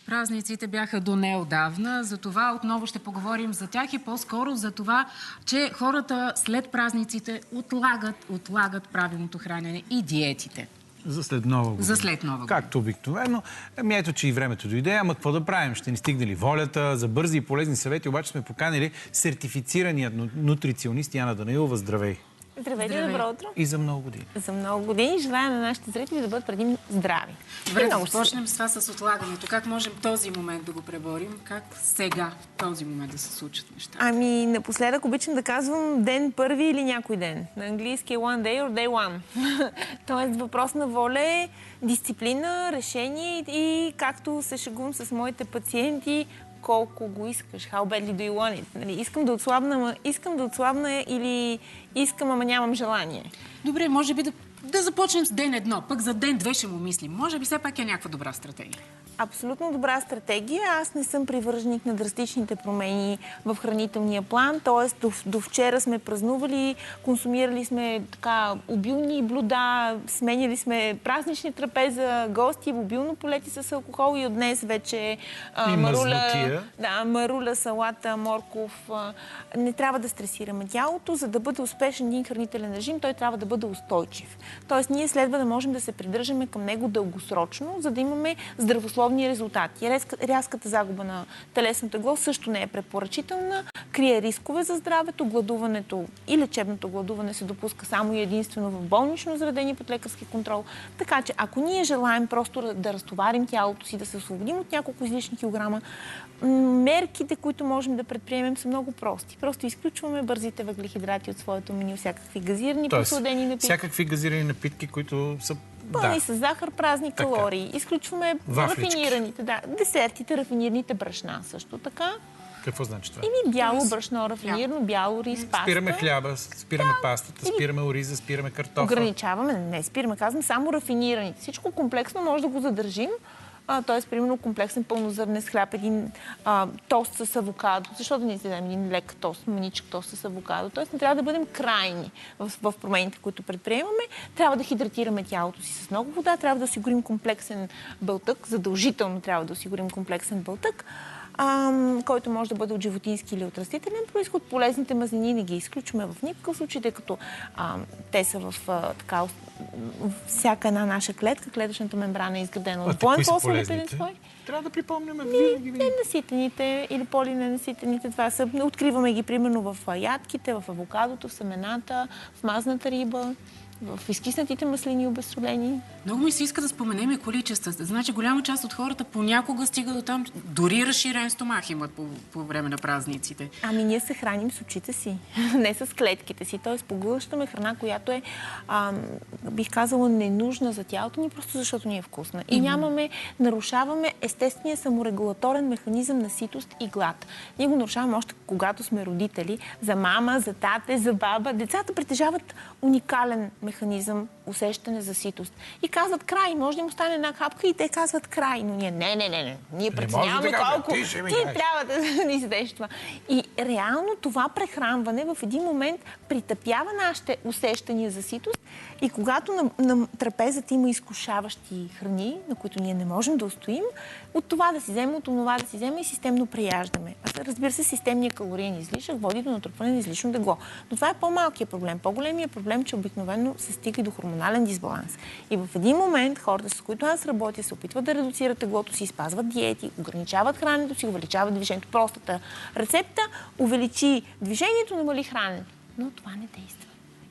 Празниците бяха до неотдавна, затова отново ще поговорим за тях и по-скоро за това, че хората след празниците отлагат правилното хранене и диетите. За след Нова година. За след Нова година. Както обикновено. Ето, че и времето дойде. Ама какво да правим? Ще ни стигне ли волята? За бързи и полезни съвети обаче сме поканили сертифицираният нутриционист Яна Данаилова. Здравей! Здравейте, добро утро. И за много години. За много години. Желая на нашите зрители да бъдат предимно здрави. Добре, да започнем с това с отлагането. Как можем този момент да го преборим? Как сега, в този момент да се случат нещата? Ами, напоследък обичам да казвам ден първи или някой ден. На английски е one day or day one. Тоест въпрос на воля е дисциплина, решение и както се шегувам с моите пациенти, колко го искаш. How badly do you want it? Нали, искам да отслабна или искам, ама нямам желание. Добре, може би да започнем с ден едно, пък за ден две ще му мислим. Може би все пак е някаква добра стратегия. Абсолютно добра стратегия. Аз не съм привърженик на драстичните промени в хранителния план. Т.е. до вчера сме празнували, консумирали сме така обилни блюда, сменяли сме празнични трапеза, гости, обилно полети с алкохол и от днес вече маруля, салата, морков. Не трябва да стресираме тялото. За да бъде успешен един хранителен режим, той трябва да бъде устойчив. Тоест, ние следва да можем да се придържаме към него дългосрочно, за да имаме здравословни резултати. Рязката загуба на телесно тегло също не е препоръчителна, крие рискове за здравето, гладуването и лечебното гладуване се допуска само и единствено в болнично заведение под лекарски контрол. Така че, ако ние желаем просто да разтоварим тялото си, да се освободим от няколко излишни килограма, мерките, които можем да предприемем, са много прости. Просто изключваме бързите въглехидрати от своето меню, всякакви газирани, посладени напитки. Всякакви газирани напитки, които са пълни с захар, празни калории. Изключваме рафинираните, десертите, рафинираните брашна също така. Какво значи това? Бяло брашно, рафинирано, бяло рис, паста. Спираме хляба, спираме пастата, спираме ориза, спираме картофа. Ограничаваме, не спираме, казвам само рафинираните. Всичко комплексно може да го задържим. Т.е. примерно комплексен пълнозърнен хляб, един тост с авокадо. Защо да не изядем един лек тост, маничък тост с авокадо? Т.е. не трябва да бъдем крайни в промените, които предприемаме. Трябва да хидратираме тялото си с много вода, трябва да осигурим комплексен белтък, задължително трябва да осигурим комплексен белтък, който може да бъде от животински или от растителен произход. Полезните мазнини не ги изключваме в никакъв случай, тъй като те са в всяка една наша клетка. Клетъчната мембрана е изградена от двоен фосфолипиден слой. Трябва да припомняме Ненаситените или полиненаситените. Това са. Откриваме ги примерно в ядките, в авокадото, в семената, в мазната риба, в изкиснатите маслини обезсолени. Много ми се иска да споменем и количествата. Значи голяма част от хората понякога стига до там, дори разширен стомах имат по време на празниците. Ами ние се храним с очите си, не с клетките си. Т.е. поглъщаме храна, която е, бих казала, ненужна за тялото ни, просто защото ни е вкусна. И нарушаваме естествения саморегулаторен механизъм на ситост и глад. Ние го нарушаваме още когато сме родители. За мама, за тате, за баба. Децата притежават уникален механизъм, усещане за ситост. И казват край, може да им остане една хапка и те казват край, но ние не. Ние преценяваме колко ти трябва да ни изядеш това. И реално това прехранване в един момент притъпява нашите усещания за ситост и когато на трапезата има изкушаващи храни, на които ние не можем да устоим, от това да си вземем, от това да си вземем и системно преяждаме. Разбира се, системният калориен излишък води до натрупване на излишно тегло. Но това е по-малкият проблем. По-големият проблем, че обикновено се стига до хормонален дисбаланс. И в един момент хората, с които аз работя, се опитват да редуцират теглото си, спазват диети, ограничават храненето си, увеличават движението. Простата рецепта увеличи движението, намали храненето. Но това не действа.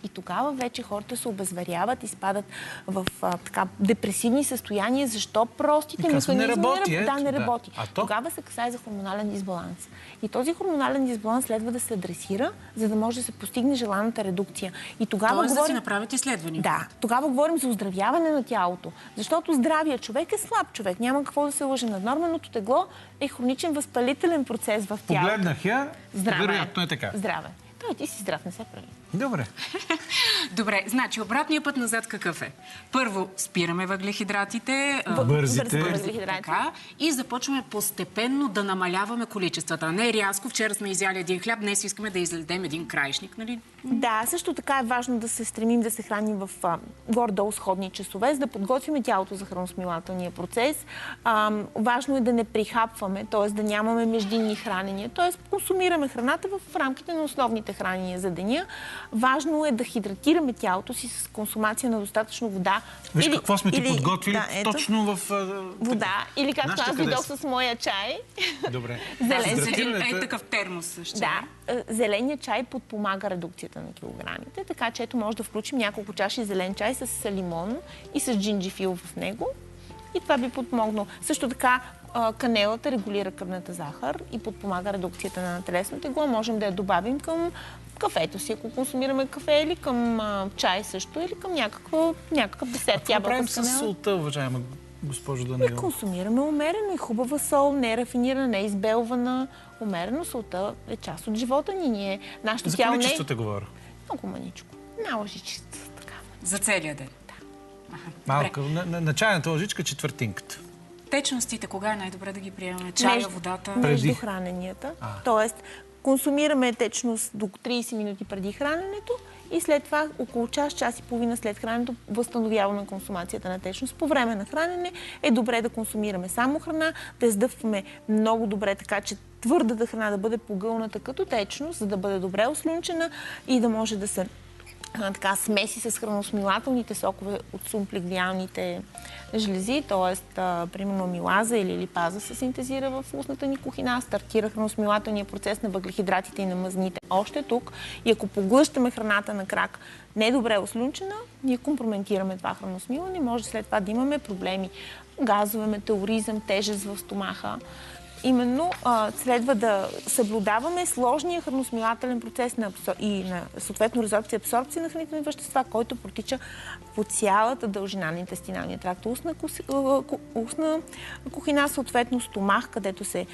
И тогава вече хората се обезверяват и спадат в депресивни състояния. Защо простите механизми не работи? Тогава се касае за хормонален дисбаланс. И този хормонален дисбаланс следва да се адресира, за да може да се постигне желаната редукция. И тогава да си направят изследвания. Да, тогава говорим за оздравяване на тялото. Защото здравият човек е слаб човек. Няма какво да се лъже. Наднорменото тегло е хроничен възпалителен процес в тялото. Погледнах я, вероятно е така. Здраве. Той ти си здрав, не се прави. Добре. Добре, значи обратният път назад какъв е? Първо спираме въглехидратите, Бързите. въглехидрати. така, и започваме постепенно да намаляваме количествата. Не рязко, вчера сме изяли един хляб, днес искаме да изледем един краишник, нали? Да, също така е важно да се стремим да се храним в горе-долу сходни часове, за да подготвим тялото за храносмилателния процес. Важно е да не прихапваме, т.е. да нямаме междинни хранения, т.е. консумираме храната в рамките на основните хранения за деня. Важно е да хидратираме тялото си с консумация на достатъчно вода. Виж какво сме ти подготвили ето, точно в... вода. Или както Нашата аз къде дойдох са? с моя чай. Добре. Зелен. С един Хидратирането е- такъв термос ще. Да, зеленият чай подпомага редукцията на килограмите, така че ето може да включим няколко чаши зелен чай с лимон и с джинджифил в него. И това би подпомогнало. Също така канелата регулира кръвната захар и подпомага редукцията на телесно тегло. Можем да я добавим към кафето си, ако консумираме кафе, или към чай също, или към някакъв десерт. Какво правим с солта, уважаема госпожо Данилова? Консумираме умерено и хубава сол, не рафинирана, не избелвана. Умерено солта е част от живота ни. Нашето За тяло не е количествата говоря. много маничко. Една лъжичица така. За целия ден. Малка, на чайната лъжичка четвъртинката. Течностите, кога е най-добре да ги приемаме? Чая, водата? Между храненията. Тоест, консумираме течност до 30 минути преди храненето и след това около час и половина след храненето възстановяваме консумацията на течност. По време на хранене е добре да консумираме само храна, да издъваме много добре, така че твърдата храна да бъде погълната като течност, за да бъде добре ослюнчена и да може да се смеси с храносмилателните сокове от сумплиглиалните жлези, т.е. примерно амилаза или липаза се синтезира в устната ни кухина, стартира храносмилателния процес на въглехидратите и на мазните още тук. И ако поглъщаме храната на крак недобре ослюнчена, ние компрометираме това храносмилане, може след това да имаме проблеми. Газове, метеоризъм, тежест в стомаха. Именно следва да съблюдаваме сложния храносмилателен процес и на съответно резорбция и абсорбция на хранителни вещества, който протича по цялата дължина на интестиналния тракт. Устна кухина, съответно стомах, където се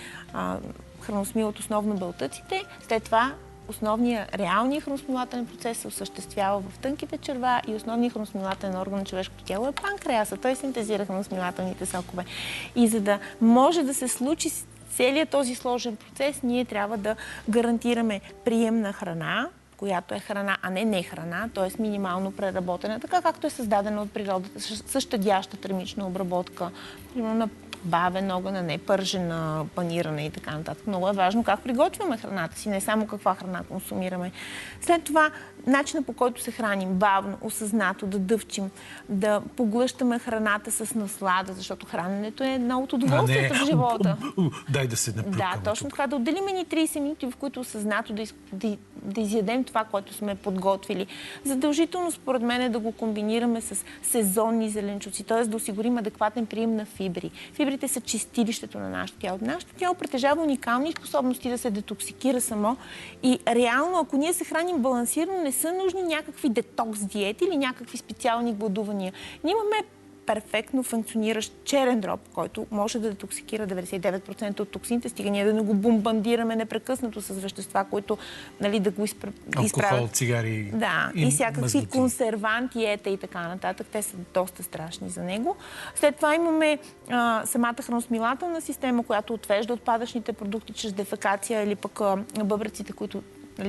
храносмилат основно белтъците. След това основният реалният храносмилателен процес се осъществява в тънките черва и основният храносмилателен орган на човешкото тяло е панкреаса. Той синтезира храносмилателните сокове. И за да може да се случи целият този сложен процес, ние трябва да гарантираме прием на храна, която е храна, а не храна, т.е. минимално преработена, така както е създадена от природата, с щадяща термична обработка, примерно на бавен огън, а не пържена, панирана и така нататък. Много е важно как приготвяме храната си, не само каква храна консумираме. След това, начинът по който се храним, бавно, осъзнато, да дъвчим, да поглъщаме храната с наслада, защото храненето е едно от удоволствията в живота. Дай да се наплюкаме. Да, точно така. Да отделим ни 30 минути, в които осъзнато да изядем това, което сме подготвили. Задължително, според мен, е да го комбинираме с сезонни зеленчуци, т.е. да осигурим адекватен прием на фибри. Фибрите са чистилището на нашето тяло. Нашето тяло притежава уникални способности да се детоксикира само и реално, ако ние се храним балансирано, не са нужни някакви детокс диети или някакви специални гладувания. Ние имаме перфектно функциониращ черен дроб, който може да детоксикира 99% от токсините, стига ние да не го бомбандираме непрекъснато с вещества, които да го изправят. Алкохол, цигари. Да, и всякакви консерванти, и така нататък. Те са доста страшни за него. След това имаме самата храносмилателна система, която отвежда отпадъчните продукти чрез дефекация или пък бъбреците, които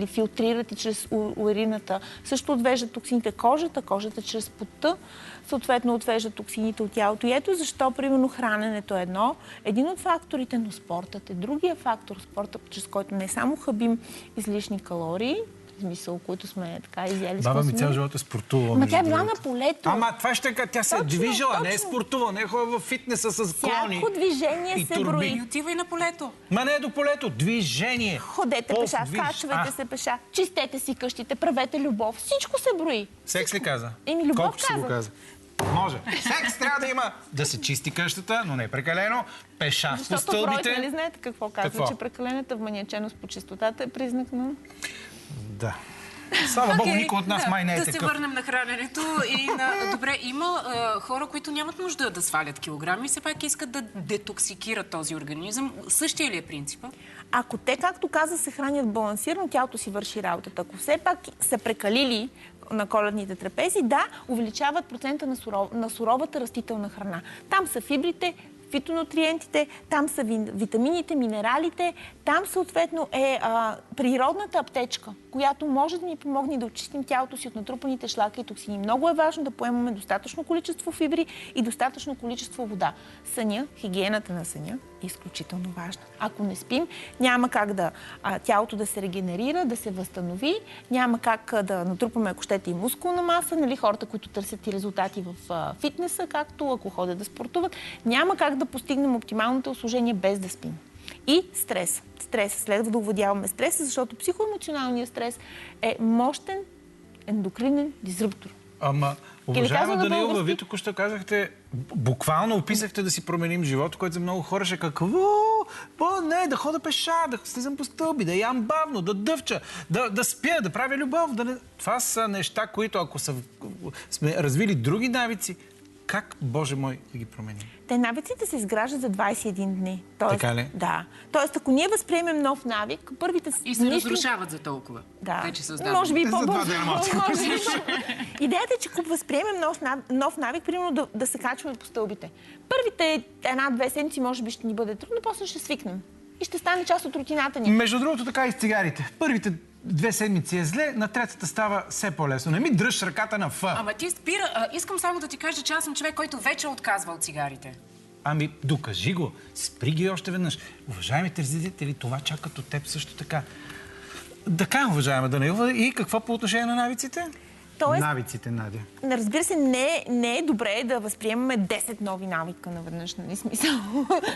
филтрират и чрез урината. Също отвеждат токсините кожата чрез потта, съответно отвеждат токсините от тялото. И ето защо, примерно, храненето е един от факторите, но спортът е другия фактор. Спортът, чрез който не само хабим излишни калории, в смисъл, които сме така изяли. Баба ми цял живот е спортувала. Ама тя е била на полето. Ама това ще кажа, тя се е движила, не е спортувала, не е ходила в фитнеса с клони. Всяко движение се брои. И отива и на полето. Ма не е до полето, движение. Ходете пеша, качвайте се пеша, чистете си къщите, правете любов. Всичко се брои. Секс ли каза? Любов колко ще го каза? Може. Секс трябва да има. Да се чисти къщата, но не прекалено. Пеша по стълбите. Защото Фройд, нали знаете какво казва? Че прекалената вманиаченост по чистотата е признак на... Да. Слава Богу, никой от нас май не е да такъв. се върнем на храненето. Добре, има хора, които нямат нужда да свалят килограми, все пак искат да детоксикират този организъм. Същия ли е принципа? Ако те, както каза, се хранят балансирано, тялото си върши работата. Ако все пак са прекалили на коледните трапези, да, увеличават процента на суровата растителна храна. Там са фибрите, фитонутриентите, там са витамините, минералите, там съответно е природната аптечка, която може да ни помогне да очистим тялото си от натрупаните шлака и токсини. Много е важно да поемаме достатъчно количество фибри и достатъчно количество вода. Съня, хигиената на съня е изключително важна. Ако не спим, няма как тялото да се регенерира, да се възстанови, няма как да натрупаме, ако щете, и мускулна маса, нали, хората, които търсят и резултати в фитнеса, както ако ходят да спортуват, няма как да постигнем оптималното услужение без да спим. И стрес. Следва да овладяваме стреса, защото психоемоционалният стрес е мощен ендокринен дизруптор. Ама, уважаема Данаилова, вие току-що казахте, буквално описахте да си променим живота, който за много хора ще е какво? Не, да хода пеша, да слизам по стълби, да ям бавно, да дъвча, да спя, да правя любов. Това са неща, които ако сме развили други навици, как, Боже мой, да ги променим? Те навиците се изграждат за 21 дни. Тоест, така ли? Да. Тоест, ако ние възприемем нов навик, първите... И се разрушават за толкова. Да. Вече създават. Може би по-бързо. Идеята е, че ако възприемем нов навик, примерно да се качваме по стълбите. Първите 1-2 седмици може би ще ни бъде трудно, после ще свикнем. И ще стане част от рутината ни. Между другото, така и с цигарите. Първите 2 седмици е зле, на третата става все по-лесно. Не ми дръж ръката на Ф. Ама ти спира. Искам само да ти кажа, че аз съм човек, който вече отказва от цигарите. Ами, докажи го. Спри ги още веднъж. Уважаемите зрители, това чакат от теб също така. Така, уважаема Данаилова, и какво по отношение на навиците? Тоест, навиците, Надя. Разбира се, не е добре да възприемаме 10 нови навика наведнъж, нали смисъл?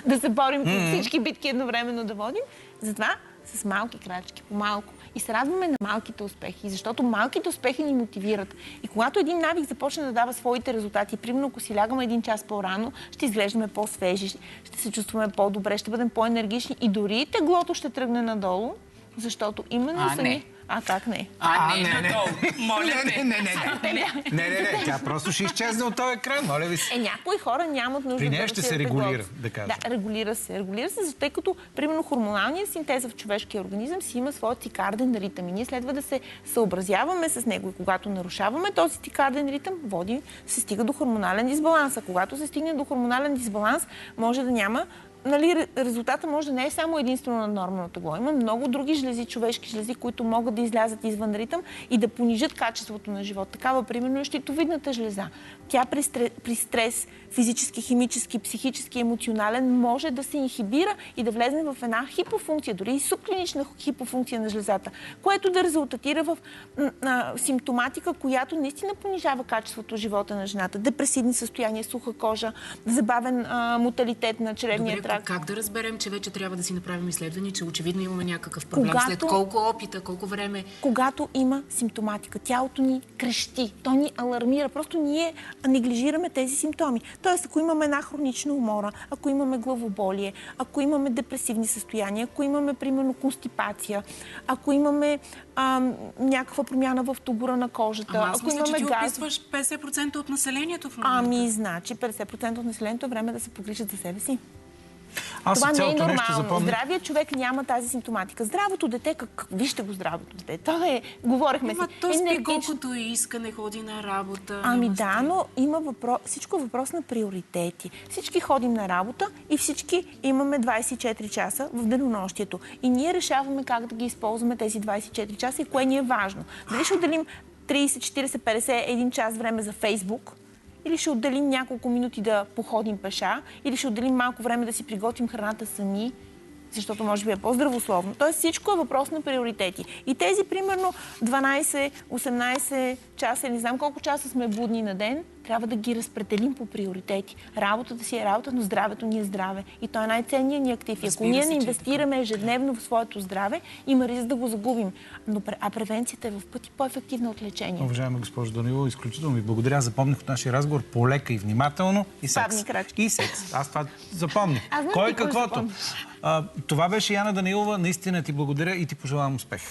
Да се борим с всички битки едновременно да водим. Затова с малки крачки, по-малко. И се радваме на малките успехи, защото малките успехи ни мотивират. И когато един навик започне да дава своите резултати, примерно ако си лягаме 1 час по-рано, ще изглеждаме по-свежи, ще се чувстваме по-добре, ще бъдем по-енергични и дори теглото ще тръгне надолу, защото именно сами... как не? Не, надолу. Моля те. Не. Тя просто ще изчезне от този екран, моля ви се. Някои хора нямат нужда при нея ще се регулира, да кажем. Да, регулира се, тъй като, примерно, хормоналният синтез в човешкия организъм си има своя цикарден ритъм и ние следва да се съобразяваме с него. И когато нарушаваме този цикарден ритъм, се стига до хормонален дисбаланс. А когато се стигне до хормонален дисбаланс, може да няма резултата може да не е само единствено на нормално тегло. Има много други жлези, човешки жлези, които могат да излязат извън ритъм и да понижат качеството на живот. Такава, примерно, е щитовидната жлеза. Тя при стрес, физически, химически, психически, емоционален, може да се инхибира и да влезне в една хипофункция, дори и субклинична хипофункция на жлезата, което да резултатира в симптоматика, която наистина понижава качеството живота на жената. Депресивни състояния, суха кожа, забавен муталитет на чревния тракт. Как да разберем, че вече трябва да си направим изследване, че очевидно имаме някакъв проблем? След колко опита, колко време? Когато има симптоматика, тялото ни крещи, то ни алармира. Просто ние неглижираме тези симптоми. Тоест, ако имаме една хронична умора, ако имаме главоболие, ако имаме депресивни състояния, ако имаме, примерно, констипация, ако имаме някаква промяна в тугора на кожата, аз мисля, че ти описваш 50% от населението в момента. Значи 50% от населението е време да се погрижат за себе си. Аз това не е нормално. Запомня... Здравият човек няма тази симптоматика. Здравото дете, вижте го здравото дете. Говорихме си. То спи колкото иска, не ходи на работа. Но има всичко е въпрос на приоритети. Всички ходим на работа и всички имаме 24 часа в денонощието. И ние решаваме как да ги използваме тези 24 часа и кое ни е важно. Дали ще отделим 30, 40, 50, 1 час време за Фейсбук, или ще отделим няколко минути да походим пеша, или ще отделим малко време да си приготвим храната сами, защото може би е по-здравословно. Тоест всичко е въпрос на приоритети. И тези, примерно, 12, 18 часа, не знам колко часа сме будни на ден, трябва да ги разпределим по приоритети. Работата си е работа, но здравето ни е здраве. И то е най-ценният ни актив. И ако ние не инвестираме ежедневно в своето здраве, има риск да го загубим. А превенцията е в пъти по-ефективна от лечение. Уважаема госпожо Данаилова, изключително ви благодаря. Запомних от нашия разговор полека и внимателно и секс. И секс. Аз това запомних. Кой каквото. Това беше Яна Данаилова. Наистина ти благодаря и ти пожелавам успех.